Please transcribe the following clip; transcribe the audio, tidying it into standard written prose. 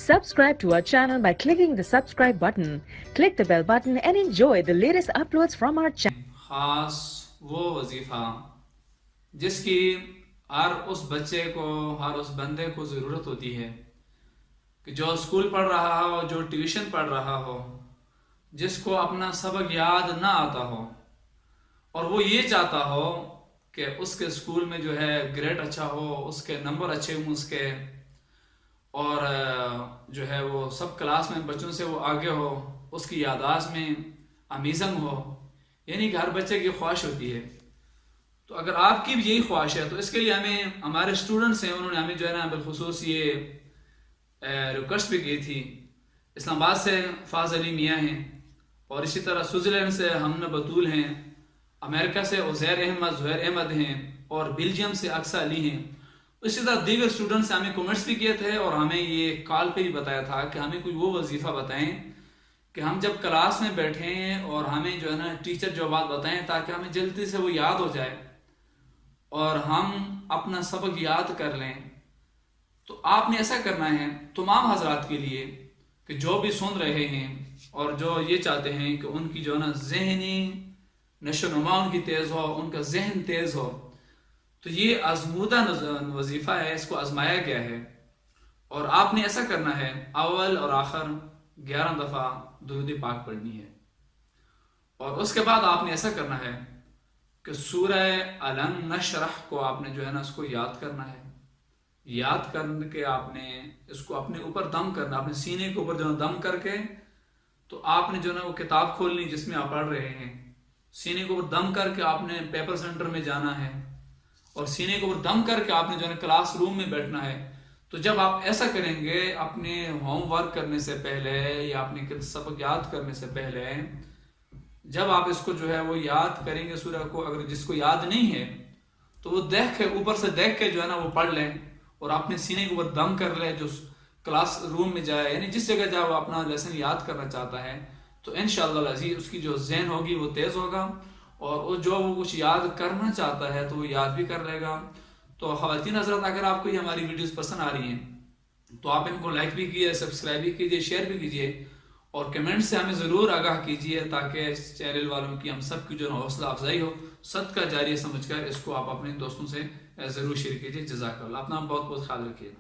Subscribe to our channel by clicking the subscribe button. Click the bell button and enjoy the latest uploads from our channel. خاص وہ وظیفہ جس کی ہر اس بچے کو، ہر اس بندے کو ضرورت ہوتی ہے کہ جو اسکول پڑھ رہا ہو، جو ٹیوشن پڑھ رہا ہو، جس کو اپنا سبق یاد نہ آتا ہو اور وہ یہ چاہتا ہو کہ اس کے اسکول میں جو ہے گریڈ اچھا ہو، اس کے نمبر اچھے ہوں اس کے، اور جو ہے وہ سب کلاس میں بچوں سے وہ آگے ہو، اس کی یادداشت میں امیزنگ ہو، یعنی کہ ہر بچے کی خواہش ہوتی ہے۔ تو اگر آپ کی بھی یہی خواہش ہے تو اس کے لیے ہمیں ہمارے اسٹوڈنٹس ہیں، انہوں نے ہمیں جو ہے نا بالخصوص یہ ریکویسٹ بھی کی تھی۔ اسلام آباد سے فاض علی میاں ہیں، اور اسی طرح سوئٹزرلینڈ سے ہمنا بطول ہیں، امریکہ سے عزیر احمد، زہیر احمد ہیں، اور بیلجیم سے اقصی علی ہیں۔ اسی طرح دیگر اسٹوڈنٹس ہمیں کمنٹس بھی کیے تھے اور ہمیں یہ کال پہ بھی بتایا تھا کہ ہمیں کوئی وہ وظیفہ بتائیں کہ ہم جب کلاس میں بیٹھیں اور ہمیں جو ہے نا ٹیچر جو بات بتائیں تاکہ ہمیں جلدی سے وہ یاد ہو جائے اور ہم اپنا سبق یاد کر لیں۔ تو آپ نے ایسا کرنا ہے تمام حضرات کے لیے کہ جو بھی سن رہے ہیں اور جو یہ چاہتے ہیں کہ ان کی جو ہے نا ذہنی نشو و نما ان کی تیز ہو، ان کا ذہن تیز ہو، تو یہ آزمودہ وظیفہ ہے، اس کو آزمایا گیا ہے، اور آپ نے ایسا کرنا ہے اول اور آخر 11 دفعہ درود پاک پڑھنی ہے، اور اس کے بعد آپ نے ایسا کرنا ہے کہ سورہ الم نشرح کو آپ نے جو ہے نا اس کو یاد کرنا ہے، یاد کر کے آپ نے اس کو اپنے اوپر دم کرنا، اپنے سینے کے اوپر جو ہے دم کر کے، تو آپ نے جو ہے نا وہ کتاب کھولنی جس میں آپ پڑھ رہے ہیں، سینے کے اوپر دم کر کے آپ نے پیپر سینٹر میں جانا ہے، اور سینے کے اوپر دم کر کے آپ نے جو ہے کلاس روم میں بیٹھنا ہے۔ تو جب آپ ایسا کریں گے اپنے ہوم ورک کرنے سے پہلے یا اپنے سبق یاد کرنے سے پہلے، جب آپ اس کو جو ہے وہ یاد کریں گے سورہ کو، اگر جس کو یاد نہیں ہے تو وہ دیکھ کے اوپر سے دیکھ کے جو ہے نا وہ پڑھ لیں، اور اپنے سینے کے اوپر دم کر لیں، جو کلاس روم میں جائے یعنی جس جگہ جائے وہ اپنا لیسن یاد کرنا چاہتا ہے، تو انشاءاللہ العزیز اس کی جو ذہن ہوگی وہ تیز ہوگا، اور وہ جو وہ کچھ یاد کرنا چاہتا ہے تو وہ یاد بھی کر لے گا۔ تو خواتین حضرات، اگر آپ کو یہ ہماری ویڈیوز پسند آ رہی ہیں تو آپ ان کو لائک بھی کیجیے، سبسکرائب بھی کیجیے، شیئر بھی کیجیے، اور کمنٹ سے ہمیں ضرور آگاہ کیجیے تاکہ اس چینل والوں کی ہم سب کی جو حوصلہ افزائی ہو۔ صدقہ جاریہ سمجھ کر اس کو آپ اپنے دوستوں سے ضرور شیئر کیجیے۔ جزاک اللہ، اپنا بہت بہت خیال رکھیے۔